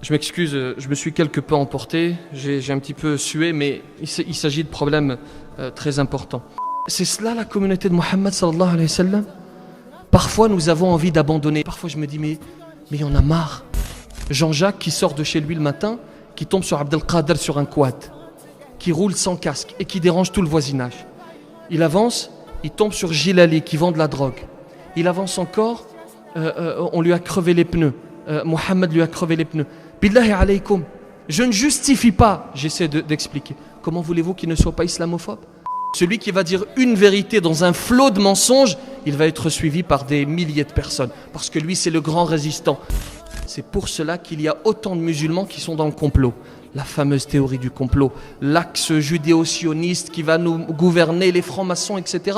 Je m'excuse, je me suis quelque peu emporté, j'ai un petit peu sué, mais il s'agit de problèmes très importants. C'est cela la communauté de Mohammed sallallahu alayhi wa sallam. Parfois nous avons envie d'abandonner, parfois je me dis mais il y en a marre. Jean-Jacques qui sort de chez lui le matin, qui tombe sur Abdelkader sur un quad, qui roule sans casque et qui dérange tout le voisinage. Il avance, il tombe sur Gilali qui vend de la drogue. Il avance encore, on lui a crevé les pneus. Mohammed lui a crevé les pneus. Billahi alaykoum, je ne justifie pas, j'essaie d'expliquer. Comment voulez-vous qu'il ne soit pas islamophobe ? Celui qui va dire une vérité dans un flot de mensonges, il va être suivi par des milliers de personnes. Parce que lui, c'est le grand résistant. C'est pour cela qu'il y a autant de musulmans qui sont dans le complot. La fameuse théorie du complot, l'axe judéo-sioniste qui va nous gouverner, les francs-maçons, etc.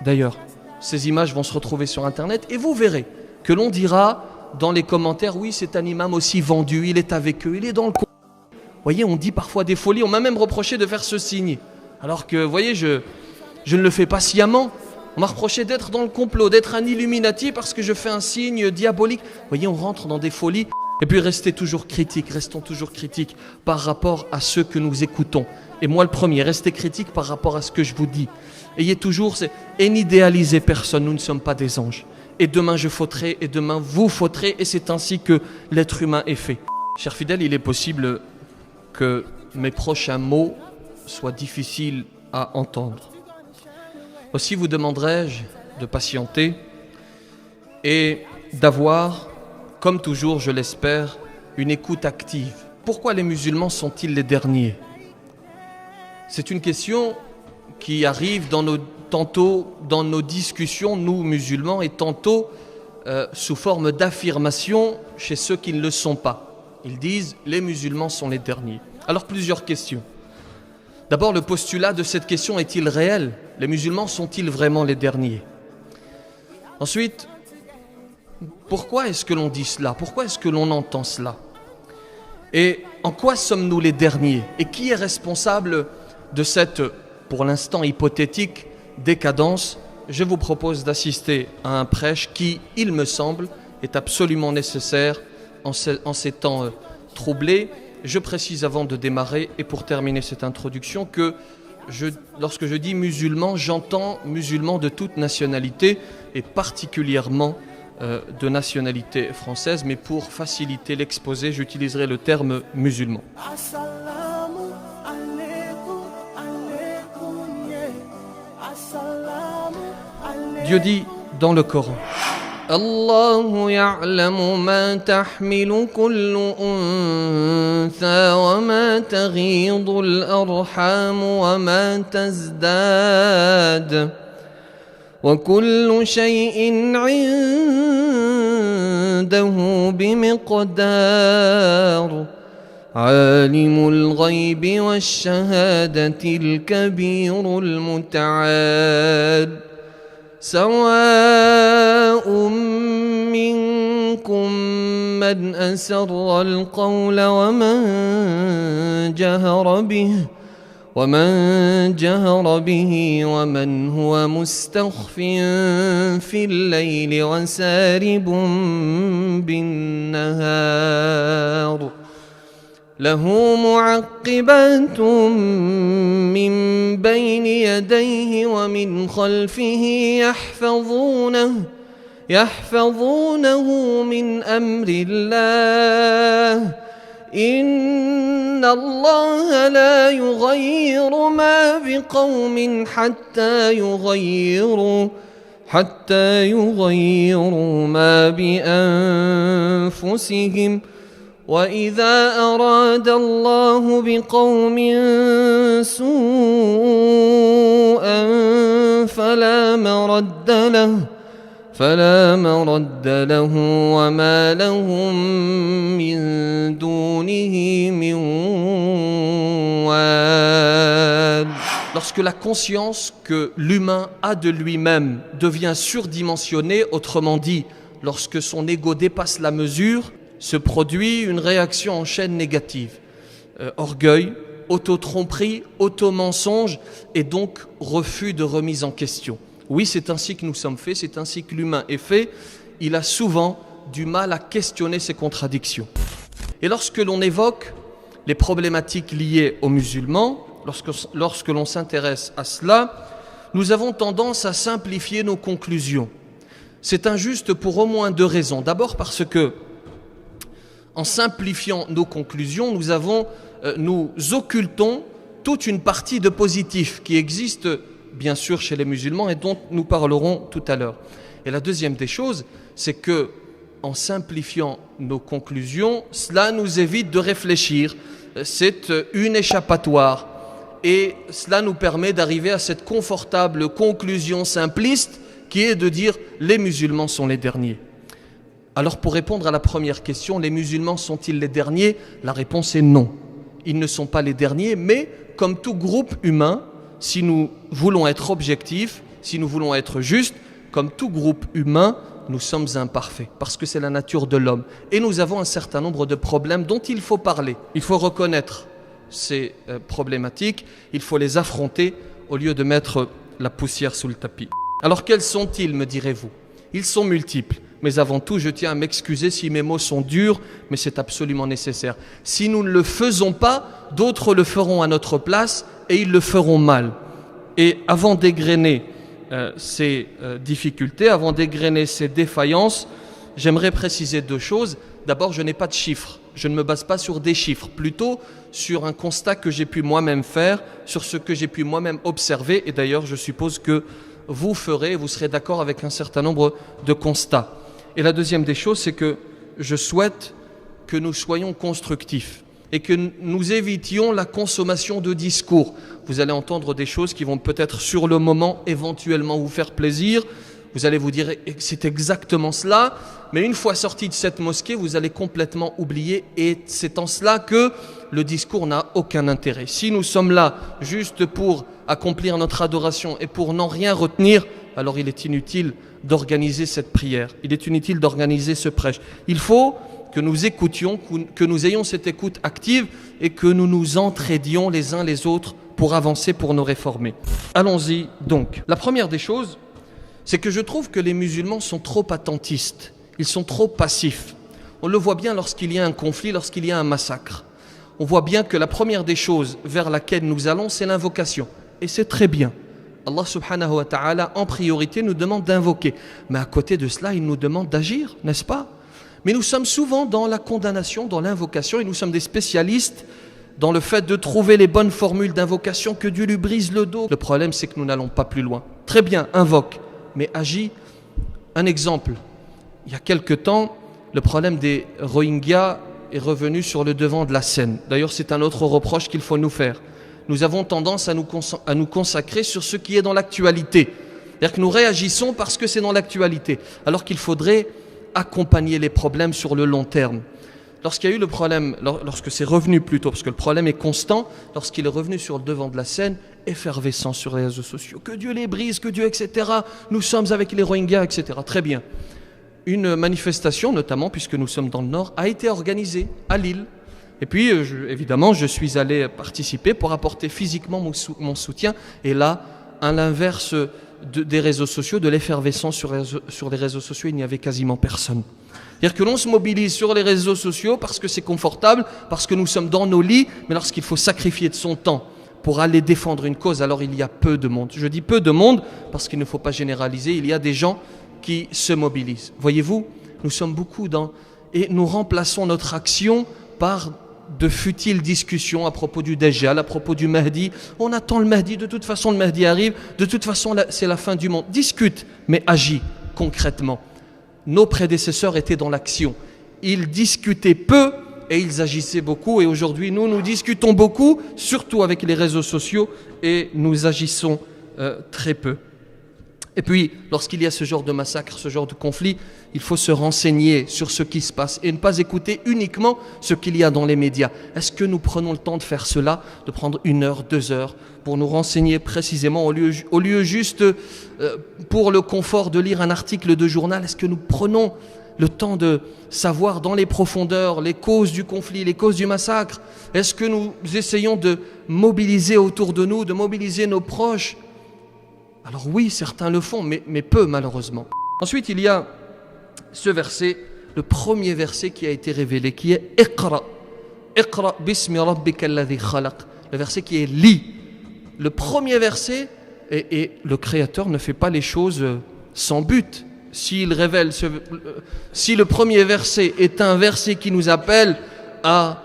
D'ailleurs, ces images vont se retrouver sur Internet et vous verrez que l'on dira dans les commentaires, oui, c'est un imam aussi vendu, il est avec eux, il est dans le complot. Vous voyez, on dit parfois des folies, on m'a même reproché de faire ce signe. Alors que, vous voyez, je ne le fais pas sciemment. On m'a reproché d'être dans le complot, d'être un Illuminati parce que je fais un signe diabolique. Vous voyez, on rentre dans des folies. Et puis restons toujours critiques par rapport à ceux que nous écoutons. Et moi le premier, restez critiques par rapport à ce que je vous dis. Ayez toujours, et n'idéalisez personne, nous ne sommes pas des anges. Et demain je fauterai, et demain vous fauterez, et c'est ainsi que l'être humain est fait. Chers fidèles, il est possible que mes prochains mots soient difficiles à entendre. Aussi vous demanderai-je de patienter et d'avoir, comme toujours, je l'espère, une écoute active. Pourquoi les musulmans sont-ils les derniers ? C'est une question qui arrive tantôt dans nos discussions, nous musulmans, et tantôt sous forme d'affirmation chez ceux qui ne le sont pas. Ils disent « les musulmans sont les derniers ». Alors plusieurs questions. D'abord, le postulat de cette question est-il réel ? Les musulmans sont-ils vraiment les derniers ? Ensuite, pourquoi est-ce que l'on dit cela ? Pourquoi est-ce que l'on entend cela ? Et en quoi sommes-nous les derniers ? Et qui est responsable de cette, pour l'instant hypothétique, décadence ? Je vous propose d'assister à un prêche qui, il me semble, est absolument nécessaire en ces temps troublés. Je précise avant de démarrer et pour terminer cette introduction que lorsque je dis musulmans, j'entends musulmans de toute nationalité et particulièrement de nationalité française, mais pour faciliter l'exposé, j'utiliserai le terme musulman. Dieu dit dans le Coran, الله يعلم ما تحمل كل أنثى وما تغيض الأرحام وما تزداد وكل شيء عنده بمقدار عالم الغيب والشهادة الكبير المتعال سواء منكم من أسر القول ومن جهر به ومن هو مستخف في الليل وسارب بالنهار له معقبات من بين يديه ومن خلفه يحفظونه من أمر الله إن الله لا يغير ما بقوم حتى يغيروا ما بأنفسهم وإذا أراد الله بقوم سوءا فلا مرد له وما لهم من دونه من وال. Lorsque la conscience que l'humain a de lui-même devient surdimensionnée, autrement dit, lorsque son ego dépasse la mesure, se produit une réaction en chaîne négative. Orgueil, auto-tromperie, auto-mensonge et donc refus de remise en question. Oui, c'est ainsi que nous sommes faits, c'est ainsi que l'humain est fait. Il a souvent du mal à questionner ses contradictions. Et lorsque l'on évoque les problématiques liées aux musulmans, lorsque l'on s'intéresse à cela, nous avons tendance à simplifier nos conclusions. C'est injuste pour au moins deux raisons. D'abord parce que, en simplifiant nos conclusions, nous occultons toute une partie de positif qui existe bien sûr chez les musulmans et dont nous parlerons tout à l'heure. Et la deuxième des choses, c'est que en simplifiant nos conclusions, cela nous évite de réfléchir. C'est une échappatoire. Et cela nous permet d'arriver à cette confortable conclusion simpliste qui est de dire les musulmans sont les derniers. Alors pour répondre à la première question, les musulmans sont-ils les derniers? La réponse est non. Ils ne sont pas les derniers, mais comme tout groupe humain, si nous voulons être objectifs, si nous voulons être justes, comme tout groupe humain, nous sommes imparfaits, parce que c'est la nature de l'homme. Et nous avons un certain nombre de problèmes dont il faut parler. Il faut reconnaître ces problématiques, il faut les affronter au lieu de mettre la poussière sous le tapis. Alors quels sont-ils, me direz-vous? Ils sont multiples, mais avant tout, je tiens à m'excuser si mes mots sont durs, mais c'est absolument nécessaire. Si nous ne le faisons pas, d'autres le feront à notre place et ils le feront mal. Et avant d'égrener ces difficultés, avant d'égrener ces défaillances, j'aimerais préciser deux choses. D'abord, je n'ai pas de chiffres. Je ne me base pas sur des chiffres, plutôt sur un constat que j'ai pu moi-même faire, sur ce que j'ai pu moi-même observer. Et d'ailleurs, je suppose que vous serez d'accord avec un certain nombre de constats. Et la deuxième des choses, c'est que je souhaite que nous soyons constructifs et que nous évitions la consommation de discours. Vous allez entendre des choses qui vont peut-être sur le moment éventuellement vous faire plaisir. Vous allez vous dire c'est exactement cela, mais une fois sorti de cette mosquée, vous allez complètement oublier et c'est en cela que le discours n'a aucun intérêt. Si nous sommes là juste pour accomplir notre adoration et pour n'en rien retenir, alors il est inutile d'organiser cette prière, il est inutile d'organiser ce prêche. Il faut que nous écoutions, que nous ayons cette écoute active et que nous nous entraidions les uns les autres pour avancer, pour nous réformer. Allons-y donc. La première des choses, c'est que je trouve que les musulmans sont trop attentistes, ils sont trop passifs. On le voit bien lorsqu'il y a un conflit, lorsqu'il y a un massacre. On voit bien que la première des choses vers laquelle nous allons, c'est l'invocation. Et c'est très bien. Allah subhanahu wa ta'ala, en priorité, nous demande d'invoquer. Mais à côté de cela, il nous demande d'agir, n'est-ce pas? Mais nous sommes souvent dans la condamnation, dans l'invocation, et nous sommes des spécialistes dans le fait de trouver les bonnes formules d'invocation, que Dieu lui brise le dos. Le problème, c'est que nous n'allons pas plus loin. Très bien, invoque, mais agis. Un exemple, il y a quelque temps, le problème des Rohingyas est revenu sur le devant de la scène. D'ailleurs, c'est un autre reproche qu'il faut nous faire. Nous avons tendance à nous consacrer sur ce qui est dans l'actualité. C'est-à-dire que nous réagissons parce que c'est dans l'actualité, alors qu'il faudrait accompagner les problèmes sur le long terme. Lorsqu'il y a eu le problème, lorsque c'est revenu plutôt, parce que le problème est constant, lorsqu'il est revenu sur le devant de la scène, effervescent sur les réseaux sociaux, que Dieu les brise, que Dieu, etc. Nous sommes avec les Rohingyas, etc. Très bien. Une manifestation, notamment, puisque nous sommes dans le Nord, a été organisée à Lille. Et puis, évidemment, je suis allé participer pour apporter physiquement mon soutien. Et là, à l'inverse des réseaux sociaux, de l'effervescence sur les réseaux sociaux, il n'y avait quasiment personne. C'est-à-dire que l'on se mobilise sur les réseaux sociaux parce que c'est confortable, parce que nous sommes dans nos lits, mais lorsqu'il faut sacrifier de son temps pour aller défendre une cause, alors il y a peu de monde. Je dis peu de monde parce qu'il ne faut pas généraliser, il y a des gens qui se mobilisent. Voyez-vous, nous sommes beaucoup et nous remplaçons notre action par de futiles discussions à propos du Dajjal, à propos du Mahdi. On attend le Mahdi, de toute façon le Mahdi arrive, de toute façon c'est la fin du monde. Discute, mais agis concrètement. Nos prédécesseurs étaient dans l'action. Ils discutaient peu et ils agissaient beaucoup. Et aujourd'hui, nous discutons beaucoup, surtout avec les réseaux sociaux, et nous agissons très peu. Et puis, lorsqu'il y a ce genre de massacre, ce genre de conflit, il faut se renseigner sur ce qui se passe et ne pas écouter uniquement ce qu'il y a dans les médias. Est-ce que nous prenons le temps de faire cela, de prendre 1 heure, 2 heures pour nous renseigner précisément au lieu juste pour le confort de lire un article de journal? Est-ce que nous prenons le temps de savoir dans les profondeurs les causes du conflit, les causes du massacre? Est-ce que nous essayons de mobiliser autour de nous, de mobiliser nos proches? Alors oui, certains le font, mais peu malheureusement. Ensuite, il y a ce verset, le premier verset qui a été révélé, qui est « Iqra » Iqra bismi rabbika alladhi khalaq. Le verset qui est lit. Le premier verset, et le Créateur ne fait pas les choses sans but. Si le premier verset est un verset qui nous appelle à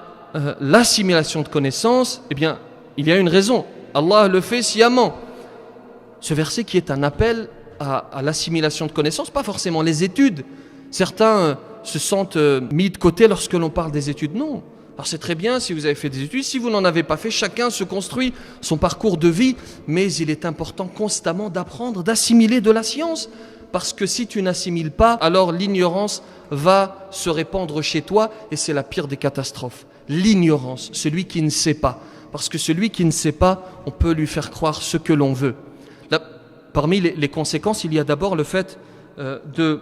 l'assimilation de connaissances, eh bien, il y a une raison. Allah le fait sciemment. Ce verset qui est un appel à l'assimilation de connaissances, pas forcément les études. Certains se sentent mis de côté lorsque l'on parle des études. Non. Alors c'est très bien si vous avez fait des études, si vous n'en avez pas fait, chacun se construit son parcours de vie, mais il est important constamment d'apprendre, d'assimiler de la science, parce que si tu n'assimiles pas, alors l'ignorance va se répandre chez toi, et c'est la pire des catastrophes. L'ignorance, celui qui ne sait pas, parce que celui qui ne sait pas, on peut lui faire croire ce que l'on veut. Là, parmi les conséquences, il y a d'abord le fait de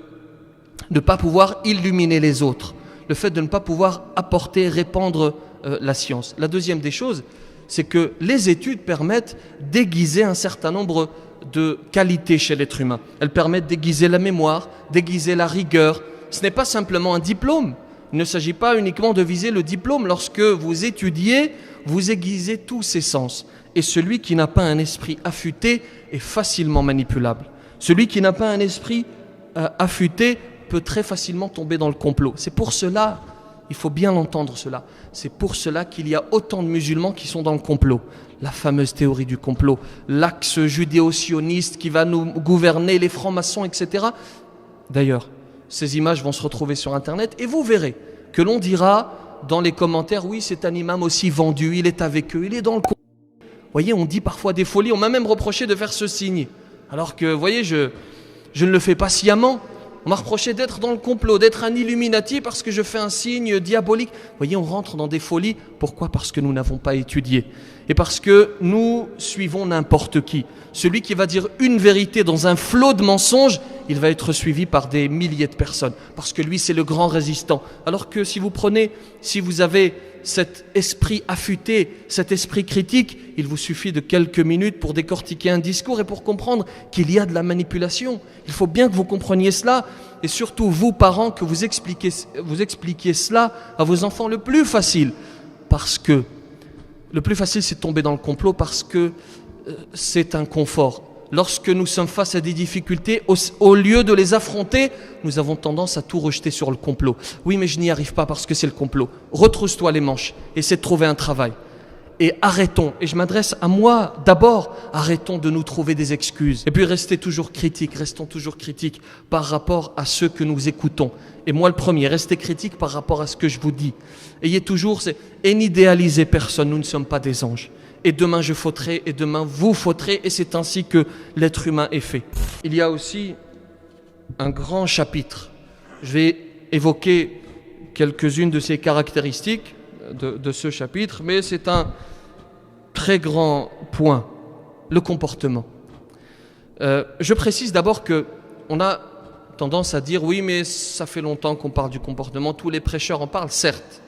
ne pas pouvoir illuminer les autres, le fait de ne pas pouvoir apporter, répandre la science. La deuxième des choses, c'est que les études permettent d'aiguiser un certain nombre de qualités chez l'être humain. Elles permettent d'aiguiser la mémoire, d'aiguiser la rigueur. Ce n'est pas simplement un diplôme. Il ne s'agit pas uniquement de viser le diplôme. Lorsque vous étudiez, vous aiguisez tous ses sens. Et celui qui n'a pas un esprit affûté est facilement manipulable. Celui qui n'a pas un esprit affûté peut très facilement tomber dans le complot. C'est pour cela, il faut bien l'entendre cela, c'est pour cela qu'il y a autant de musulmans qui sont dans le complot. La fameuse théorie du complot, l'axe judéo-sioniste qui va nous gouverner, les francs-maçons, etc. D'ailleurs, ces images vont se retrouver sur Internet et vous verrez que l'on dira dans les commentaires, oui, c'est un imam aussi vendu, il est avec eux, il est dans le complot. Vous voyez, on dit parfois des folies, on m'a même reproché de faire ce signe. Alors que, vous voyez, je ne le fais pas sciemment. On m'a reproché d'être dans le complot, d'être un Illuminati parce que je fais un signe diabolique. Vous voyez, on rentre dans des folies. Pourquoi ? Parce que nous n'avons pas étudié. Et parce que nous suivons n'importe qui. Celui qui va dire une vérité dans un flot de mensonges, il va être suivi par des milliers de personnes. Parce que lui, c'est le grand résistant. Alors que si vous avez cet esprit affûté, cet esprit critique, il vous suffit de quelques minutes pour décortiquer un discours et pour comprendre qu'il y a de la manipulation. Il faut bien que vous compreniez cela, et surtout vous, parents, que vous expliquiez cela à vos enfants le plus facile. Parce que le plus facile, c'est de tomber dans le complot, parce que c'est un confort. Lorsque nous sommes face à des difficultés, au lieu de les affronter, nous avons tendance à tout rejeter sur le complot. Oui, mais je n'y arrive pas parce que c'est le complot. Retrousse-toi les manches, essaie de trouver un travail. Et arrêtons, et je m'adresse à moi d'abord, arrêtons de nous trouver des excuses. Et puis restons toujours critiques par rapport à ceux que nous écoutons. Et moi le premier, restez critiques par rapport à ce que je vous dis. Ayez toujours, et n'idéalisez personne, nous ne sommes pas des anges. Et demain je fauterai, et demain vous fauterez, et c'est ainsi que l'être humain est fait. Il y a aussi un grand chapitre. Je vais évoquer quelques-unes de ces caractéristiques de ce chapitre, mais c'est un très grand point, le comportement. Je précise d'abord qu'on a tendance à dire oui, mais ça fait longtemps qu'on parle du comportement, tous les prêcheurs en parlent, certes.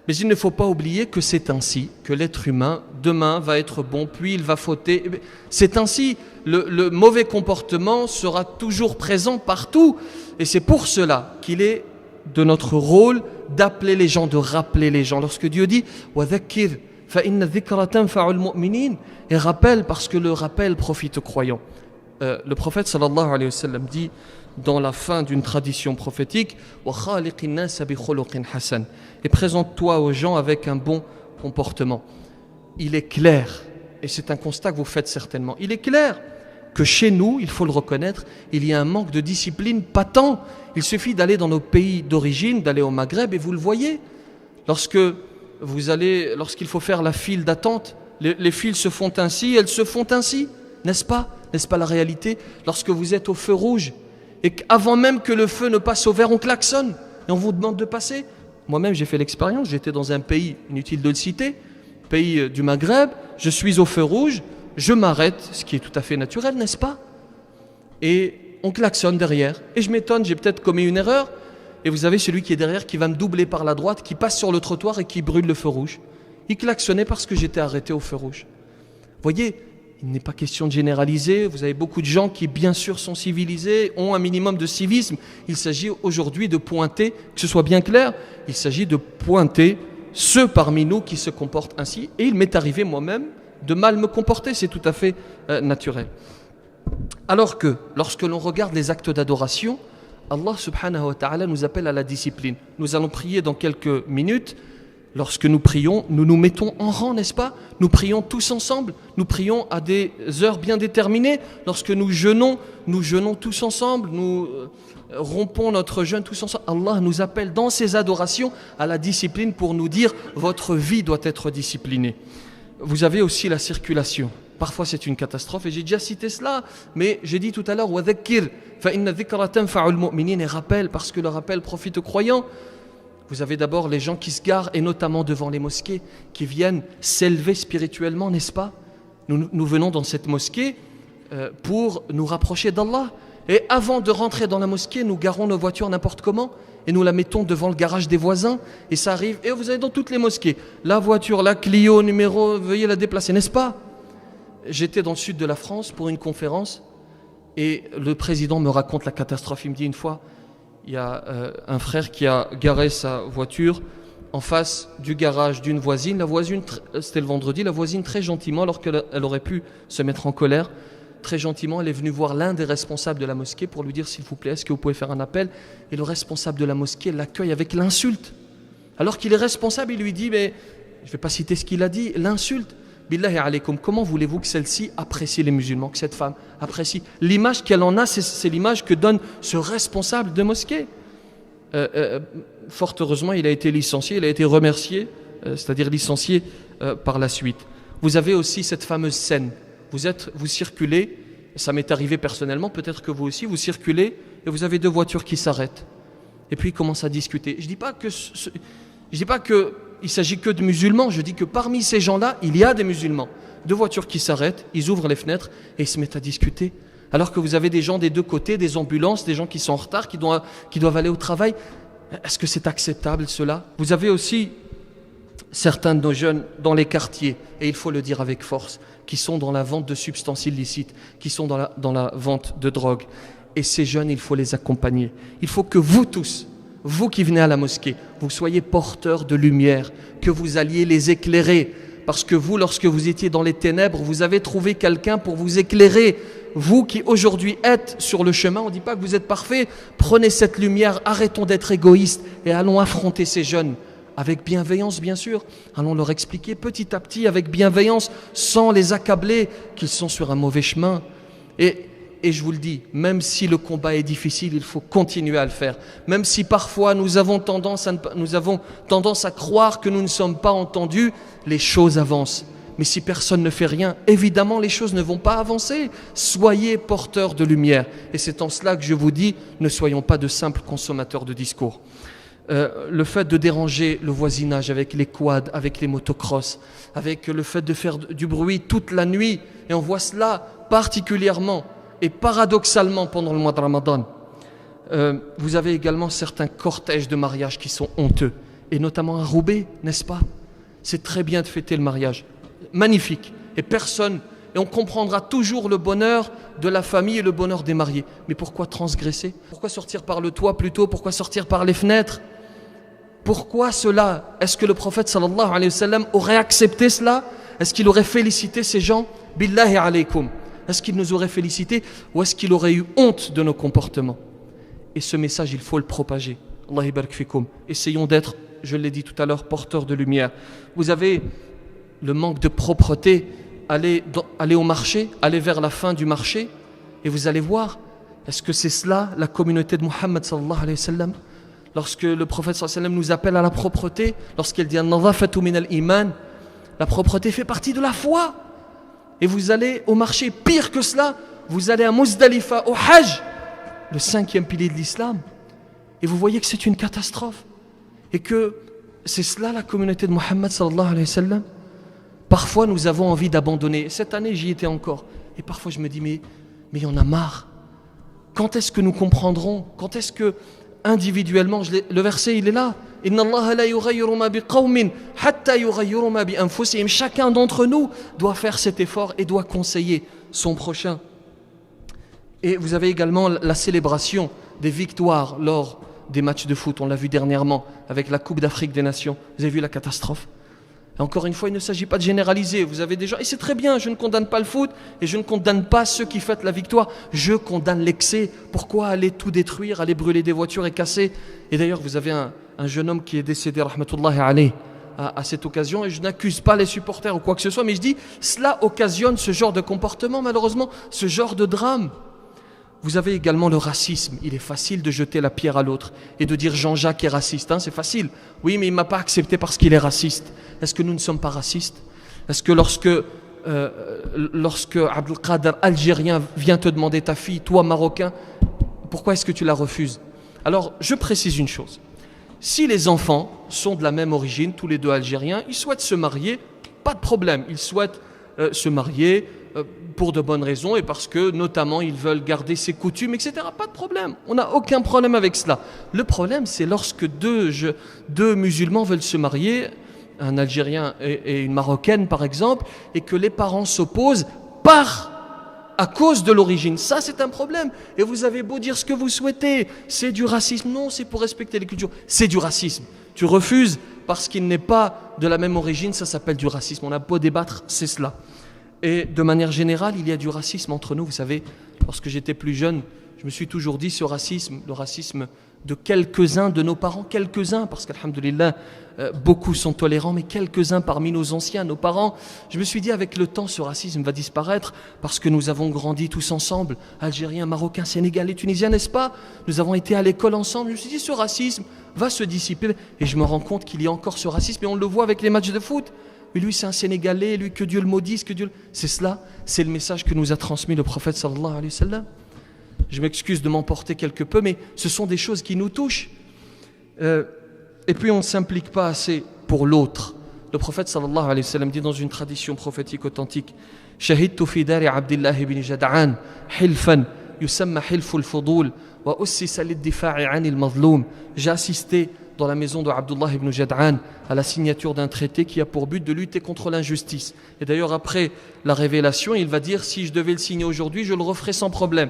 Mais il ne faut pas oublier que c'est ainsi que l'être humain, demain, va être bon, puis il va fauter. C'est ainsi, le mauvais comportement sera toujours présent partout. Et c'est pour cela qu'il est de notre rôle d'appeler les gens, de rappeler les gens. Lorsque Dieu dit « وَذَكِّرْ فَإِنَّ الذِّكْرَ تَنْفَعُ الْمُؤْمِنِينَ » et rappelle parce que le rappel profite aux croyants. Le prophète sallallahu alayhi wa sallam dit dans la fin d'une tradition prophétique وَخَالِقِ النَّاسَ بِخُلُقٍ حَسَنٍ et présente-toi aux gens avec un bon comportement. Il est clair, et c'est un constat que vous faites certainement, il est clair que chez nous, il faut le reconnaître, il y a un manque de discipline patent. Il suffit d'aller dans nos pays d'origine, d'aller au Maghreb, et vous le voyez. Lorsqu'il faut faire la file d'attente, les files se font ainsi, elles se font ainsi, n'est-ce pas ? N'est-ce pas la réalité ? Lorsque vous êtes au feu rouge, et qu'avant même que le feu ne passe au vert, on klaxonne, et on vous demande de passer. Moi-même, j'ai fait l'expérience, j'étais dans un pays, inutile de le citer, pays du Maghreb, je suis au feu rouge, je m'arrête, ce qui est tout à fait naturel, n'est-ce pas ? Et on klaxonne derrière. Et je m'étonne, j'ai peut-être commis une erreur. Et vous avez celui qui est derrière, qui va me doubler par la droite, qui passe sur le trottoir et qui brûle le feu rouge. Il klaxonnait parce que j'étais arrêté au feu rouge. Vous voyez, il n'est pas question de généraliser. Vous avez beaucoup de gens qui, bien sûr, sont civilisés, ont un minimum de civisme. Il s'agit aujourd'hui de pointer, que ce soit bien clair, il s'agit de pointer ceux parmi nous qui se comportent ainsi, et il m'est arrivé moi-même de mal me comporter, c'est tout à fait naturel. Alors que, lorsque l'on regarde les actes d'adoration, Allah subhanahu wa ta'ala nous appelle à la discipline. Nous allons prier dans quelques minutes. Lorsque nous prions, nous nous mettons en rang, n'est-ce pas? Nous prions tous ensemble, nous prions à des heures bien déterminées. Lorsque nous jeûnons tous ensemble, nous rompons notre jeûne tous ensemble. Allah nous appelle dans ses adorations à la discipline pour nous dire « votre vie doit être disciplinée ». Vous avez aussi la circulation. Parfois c'est une catastrophe et j'ai déjà cité cela, mais j'ai dit tout à l'heure « وَذَكِّرْ فَإِنَّ الذِّكْرَ تَنْفَعُ الْمُؤْمِنِينَ » et rappelle, parce que le rappel profite aux croyants. Vous avez d'abord les gens qui se garent, et notamment devant les mosquées, qui viennent s'élever spirituellement, n'est-ce pas? Nous venons dans cette mosquée pour nous rapprocher d'Allah. Et avant de rentrer dans la mosquée, nous garons nos voitures n'importe comment et nous la mettons devant le garage des voisins. Et ça arrive, et vous avez dans toutes les mosquées, la voiture, la Clio, numéro, veuillez la déplacer, n'est-ce pas? J'étais dans le sud de la France pour une conférence et le président me raconte la catastrophe. Il me dit une fois, il y a un frère qui a garé sa voiture en face du garage d'une voisine. La voisine, c'était le vendredi, la voisine très gentiment, alors qu'elle aurait pu se mettre en colère, très gentiment, elle est venue voir l'un des responsables de la mosquée pour lui dire « S'il vous plaît, est-ce que vous pouvez faire un appel ?» Et le responsable de la mosquée l'accueille avec l'insulte. Alors qu'il est responsable, il lui dit « Mais je ne vais pas citer ce qu'il a dit, l'insulte. Billahi alaykum, comment voulez-vous que celle-ci apprécie les musulmans, que cette femme apprécie? L'image qu'elle en a, c'est l'image que donne ce responsable de mosquée. Fort heureusement, il a été licencié, il a été remercié, c'est-à-dire licencié par la suite. Vous avez aussi cette fameuse scène. Vous circulez, ça m'est arrivé personnellement, peut-être que vous aussi, vous circulez et vous avez deux voitures qui s'arrêtent. Et puis ils commencent à discuter. Je dis pas que il s'agit que de musulmans, je dis que parmi ces gens-là, il y a des musulmans. Deux voitures qui s'arrêtent, ils ouvrent les fenêtres et ils se mettent à discuter. Alors que vous avez des gens des deux côtés, des ambulances, des gens qui sont en retard, qui doivent aller au travail. Est-ce que c'est acceptable cela? Vous avez aussi certains de nos jeunes dans les quartiers, et il faut le dire avec force, qui sont dans la vente de substances illicites, qui sont dans la vente de drogue. Et ces jeunes, il faut les accompagner. Il faut que vous tous, vous qui venez à la mosquée, vous soyez porteurs de lumière, que vous alliez les éclairer. Parce que vous, lorsque vous étiez dans les ténèbres, vous avez trouvé quelqu'un pour vous éclairer. Vous qui aujourd'hui êtes sur le chemin, on ne dit pas que vous êtes parfait, prenez cette lumière, arrêtons d'être égoïstes et allons affronter ces jeunes. Avec bienveillance, bien sûr. Allons leur expliquer petit à petit, avec bienveillance, sans les accabler qu'ils sont sur un mauvais chemin. Et je vous le dis, même si le combat est difficile, il faut continuer à le faire. Même si parfois nous avons tendance à croire que nous ne sommes pas entendus, les choses avancent. Mais si personne ne fait rien, évidemment les choses ne vont pas avancer. Soyez porteurs de lumière. Et c'est en cela que je vous dis, ne soyons pas de simples consommateurs de discours. Le fait de déranger le voisinage avec les quads, avec les motocross, avec le fait de faire du bruit toute la nuit, et on voit cela particulièrement et paradoxalement pendant le mois de Ramadan. Vous avez également certains cortèges de mariage qui sont honteux, et notamment à Roubaix, n'est-ce pas? C'est très bien de fêter le mariage, magnifique, et on comprendra toujours le bonheur de la famille et le bonheur des mariés. Mais pourquoi transgresser? Pourquoi sortir par le toit plutôt? Pourquoi sortir par les fenêtres? Pourquoi cela? Est-ce que le prophète sallallahu alayhi wa sallam aurait accepté cela? Est-ce qu'il aurait félicité ces gens? Billahi alaykum. Est-ce qu'il nous aurait félicité ou est-ce qu'il aurait eu honte de nos comportements? Et ce message, il faut le propager. Allah barik fikum. Essayons d'être, je l'ai dit tout à l'heure, porteurs de lumière. Vous avez le manque de propreté. Allez au marché, allez vers la fin du marché et vous allez voir, est-ce que c'est cela la communauté de Muhammad sallallahu alayhi wa sallam? Lorsque le prophète sallallahu alayhi wa sallam nous appelle à la propreté, lorsqu'il dit an-nadhafatu min al-iman, la propreté fait partie de la foi. Et vous allez au marché, pire que cela, vous allez à Muzdalifa, au Hajj, le 5e pilier de l'islam, et vous voyez que c'est une catastrophe et que c'est cela la communauté de Muhammad sallallahu alayhi wa sallam. Parfois nous avons envie d'abandonner. Cette année j'y étais encore, et parfois je me dis mais il y en a marre. Quand est-ce que nous comprendrons? Quand est-ce que individuellement, le verset il est là, Inna Allah la yughayyiru ma biqawmin hatta yughayyiru ma bi anfusihim. Chacun d'entre nous doit faire cet effort et doit conseiller son prochain. Et vous avez également la célébration des victoires lors des matchs de foot. On l'a vu dernièrement avec la Coupe d'Afrique des Nations. Vous avez vu la catastrophe? Et encore une fois, il ne s'agit pas de généraliser. Vous avez des gens, et c'est très bien, je ne condamne pas le foot et je ne condamne pas ceux qui fêtent la victoire. Je condamne l'excès. Pourquoi aller tout détruire, aller brûler des voitures et casser? Et d'ailleurs, vous avez un jeune homme qui est décédé, rahmatullahi alayh, à cette occasion, et je n'accuse pas les supporters ou quoi que ce soit, mais je dis, cela occasionne ce genre de comportement, malheureusement, ce genre de drame. Vous avez également le racisme. Il est facile de jeter la pierre à l'autre et de dire Jean-Jacques est raciste. C'est facile. Oui, mais il ne m'a pas accepté parce qu'il est raciste. Est-ce que nous ne sommes pas racistes? Est-ce que lorsque Abdelkader, algérien, vient te demander ta fille, toi, marocain, pourquoi est-ce que tu la refuses? Alors, je précise une chose. Si les enfants sont de la même origine, tous les deux algériens, ils souhaitent se marier, pas de problème. Ils souhaitent se marier pour de bonnes raisons et parce que notamment ils veulent garder ses coutumes, etc. Pas de problème, on n'a aucun problème avec cela. Le problème, c'est lorsque deux musulmans veulent se marier, un Algérien et une Marocaine par exemple, et que les parents s'opposent à cause de l'origine. Ça, c'est un problème. Et vous avez beau dire ce que vous souhaitez, c'est du racisme. Non, c'est pour respecter les cultures. C'est du racisme. Tu refuses parce qu'il n'est pas de la même origine, ça s'appelle du racisme. On a beau débattre, c'est cela. Et de manière générale, il y a du racisme entre nous. Vous savez, lorsque j'étais plus jeune, je me suis toujours dit ce racisme, le racisme de quelques-uns de nos parents, quelques-uns, parce qu'alhamdoulilah, beaucoup sont tolérants, mais quelques-uns parmi nos anciens, nos parents, je me suis dit avec le temps, ce racisme va disparaître parce que nous avons grandi tous ensemble, Algériens, Marocains, Sénégalais, Tunisiens, n'est-ce pas? Nous avons été à l'école ensemble. Je me suis dit ce racisme va se dissiper et je me rends compte qu'il y a encore ce racisme et on le voit avec les matchs de foot. Mais lui c'est un Sénégalais, lui que Dieu le maudisse, que Dieu... C'est cela, c'est le message que nous a transmis le prophète sallallahu alayhi wa sallam. Je m'excuse de m'emporter quelque peu, mais ce sont des choses qui nous touchent. Et puis on ne s'implique pas assez pour l'autre. Le prophète sallallahu alayhi wa sallam dit dans une tradition prophétique authentique: Shahidtu fi dari Abdillah ibn Jad'an hilfan yusamma hilful fudul wa ussisa lid-difa'i 'anil mazlum. J'ai assisté dans la maison de Abdullah ibn Jad'an à la signature d'un traité qui a pour but de lutter contre l'injustice. Et d'ailleurs après la révélation, il va dire si je devais le signer aujourd'hui, je le referais sans problème.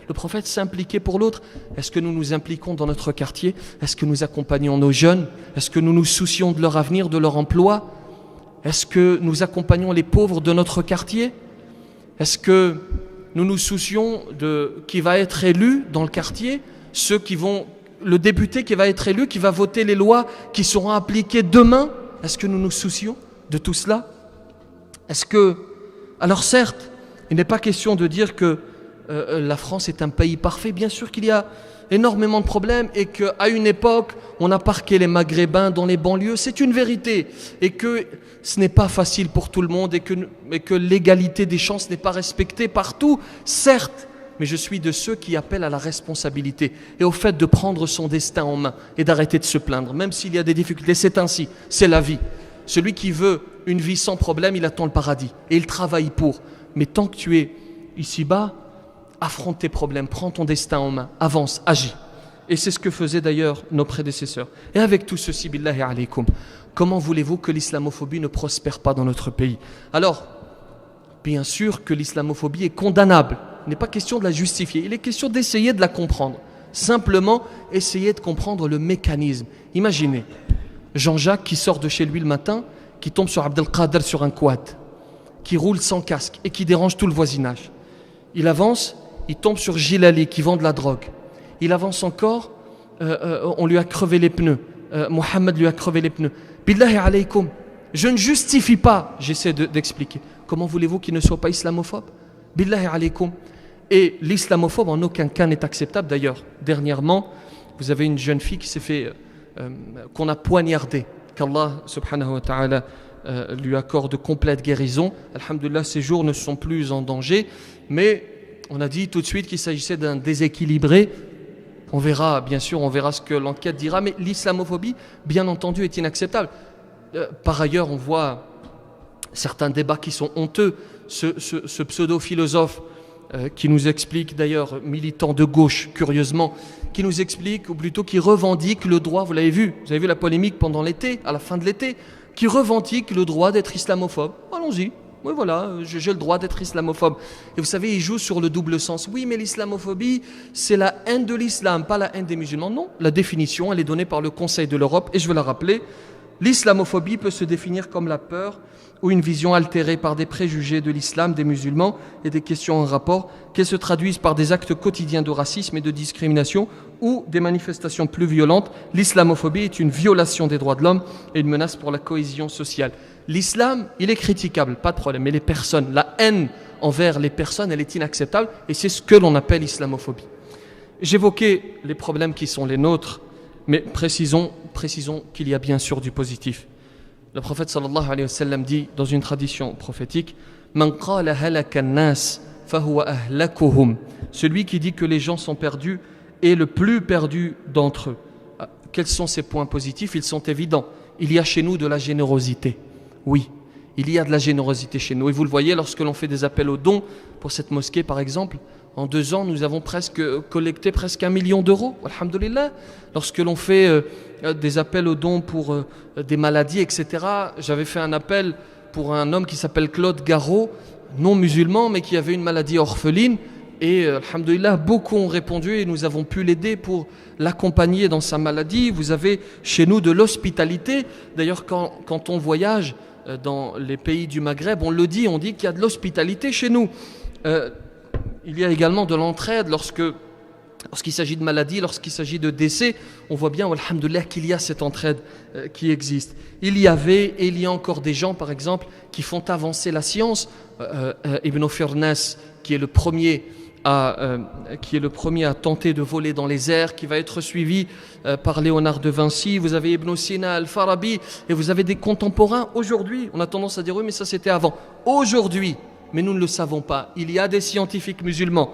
Le prophète s'est impliqué pour l'autre. Est-ce que nous nous impliquons dans notre quartier? Est-ce que nous accompagnons nos jeunes? Est-ce que nous nous soucions de leur avenir, de leur emploi? Est-ce que nous accompagnons les pauvres de notre quartier? Est-ce que nous nous soucions de qui va être élu dans le quartier? Le député qui va être élu, qui va voter les lois qui seront appliquées demain? Est-ce que nous nous soucions de tout cela? Alors certes, il n'est pas question de dire que la France est un pays parfait. Bien sûr qu'il y a énormément de problèmes et qu'à une époque, on a parqué les Maghrébins dans les banlieues. C'est une vérité. Et que ce n'est pas facile pour tout le monde et que l'égalité des chances n'est pas respectée partout. Certes, mais je suis de ceux qui appellent à la responsabilité et au fait de prendre son destin en main et d'arrêter de se plaindre. Même s'il y a des difficultés, c'est ainsi. C'est la vie. Celui qui veut une vie sans problème, il attend le paradis et il travaille pour. Mais tant que tu es ici-bas, affronte tes problèmes, prends ton destin en main, avance, agis. Et c'est ce que faisaient d'ailleurs nos prédécesseurs. Et avec tout ceci, billahi alaykoum, comment voulez-vous que l'islamophobie ne prospère pas dans notre pays? Alors, bien sûr que l'islamophobie est condamnable. Il n'est pas question de la justifier, il est question d'essayer de la comprendre. Simplement, essayer de comprendre le mécanisme. Imaginez, Jean-Jacques qui sort de chez lui le matin, qui tombe sur Abdelkader sur un quad, qui roule sans casque et qui dérange tout le voisinage. Il avance, il tombe sur Gilali qui vend de la drogue. Il avance encore, on lui a crevé les pneus. Mohamed lui a crevé les pneus. Billahi alaykoum, je ne justifie pas, j'essaie d'expliquer. Comment voulez-vous qu'il ne soit pas islamophobe? Billahi alaykoum. Et l'islamophobe en aucun cas n'est acceptable. D'ailleurs, dernièrement, vous avez une jeune fille qui s'est fait, qu'on a poignardée, qu'Allah subhanahu wa ta'ala lui accorde complète guérison. Alhamdulillah, ses jours ne sont plus en danger, mais on a dit tout de suite qu'il s'agissait d'un déséquilibré. On verra, bien sûr, on verra ce que l'enquête dira, mais l'islamophobie, bien entendu, est inacceptable. Par ailleurs, on voit certains débats qui sont honteux. Ce pseudo-philosophe qui nous explique, d'ailleurs, militant de gauche, curieusement, qui nous explique, ou plutôt qui revendique le droit, vous avez vu la polémique pendant l'été, à la fin de l'été, qui revendique le droit d'être islamophobe. Allons-y, Oui, voilà, j'ai le droit d'être islamophobe. Et vous savez, ils jouent sur le double sens. Oui, mais l'islamophobie, c'est la haine de l'islam, pas la haine des musulmans. Non, la définition, elle est donnée par le Conseil de l'Europe. Et je veux la rappeler, l'islamophobie peut se définir comme la peur ou une vision altérée par des préjugés de l'islam, des musulmans et des questions en rapport, qu'elles se traduisent par des actes quotidiens de racisme et de discrimination ou des manifestations plus violentes. L'islamophobie est une violation des droits de l'homme et une menace pour la cohésion sociale. L'islam, il est critiquable, pas de problème, mais les personnes, la haine envers les personnes, elle est inacceptable et c'est ce que l'on appelle islamophobie. J'évoquais les problèmes qui sont les nôtres, mais précisons qu'il y a bien sûr du positif. Le prophète sallallahu alayhi wa sallam dit dans une tradition prophétique, Man qala halaka an-nas fahuwa ahlakuhum. Celui qui dit que les gens sont perdus est le plus perdu d'entre eux. Quels sont ces points positifs? Ils sont évidents. Il y a chez nous de la générosité. Oui, il y a de la générosité chez nous. Et vous le voyez lorsque l'on fait des appels aux dons pour cette mosquée par exemple. En 2 ans, nous avons collecté presque 1 million d'euros. Alhamdulillah. Lorsque l'on fait des appels aux dons pour des maladies, etc. J'avais fait un appel pour un homme qui s'appelle Claude Garot, non musulman, mais qui avait une maladie orpheline. Et alhamdulillah, beaucoup ont répondu et nous avons pu l'aider pour l'accompagner dans sa maladie. Vous avez chez nous de l'hospitalité. D'ailleurs, quand on voyage dans les pays du Maghreb, on le dit, on dit qu'il y a de l'hospitalité chez nous. Il y a également de l'entraide lorsqu'il s'agit de maladie, lorsqu'il s'agit de décès. On voit bien, alhamdoulilah, qu'il y a cette entraide qui existe. Il y avait et il y a encore des gens, par exemple, qui font avancer la science. Ibn Firnas, qui est le premier à tenter de voler dans les airs, qui va être suivi par Léonard de Vinci. Vous avez Ibn Sina, Al-Farabi, et vous avez des contemporains aujourd'hui. On a tendance à dire oui, mais ça c'était avant. Aujourd'hui, mais nous ne le savons pas. Il y a des scientifiques musulmans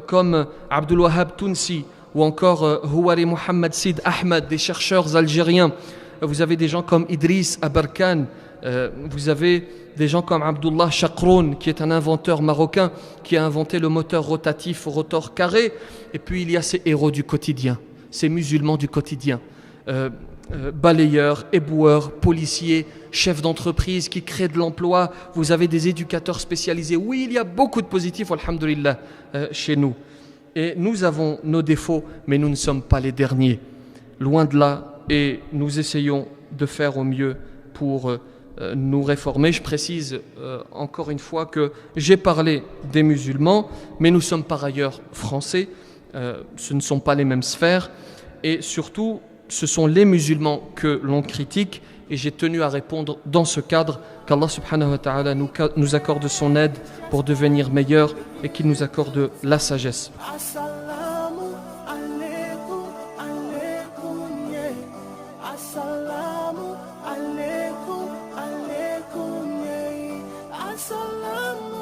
comme Abdul Wahhab Tounsi ou encore Houari Mohammed Sid Ahmed, des chercheurs algériens. Vous avez des gens comme Idriss Abarkan. Vous avez des gens comme Abdullah Chakroun, qui est un inventeur marocain, qui a inventé le moteur rotatif au rotor carré. Et puis il y a ces héros du quotidien, ces musulmans du quotidien. Balayeurs, éboueurs, policiers, chefs d'entreprise qui créent de l'emploi. Vous avez des éducateurs spécialisés. Oui, il y a beaucoup de positifs, alhamdoulilah, chez nous. Et nous avons nos défauts, mais nous ne sommes pas les derniers. Loin de là, et nous essayons de faire au mieux pour nous réformer. Je précise encore une fois que j'ai parlé des musulmans, mais nous sommes par ailleurs français. Ce ne sont pas les mêmes sphères. Et surtout, ce sont les musulmans que l'on critique et j'ai tenu à répondre dans ce cadre qu'Allah subhanahu wa ta'ala nous accorde son aide pour devenir meilleurs et qu'il nous accorde la sagesse. Assalamu alaikum, alaikum, yeah. Assalamu alaikum, alaikum, yeah. Assalamu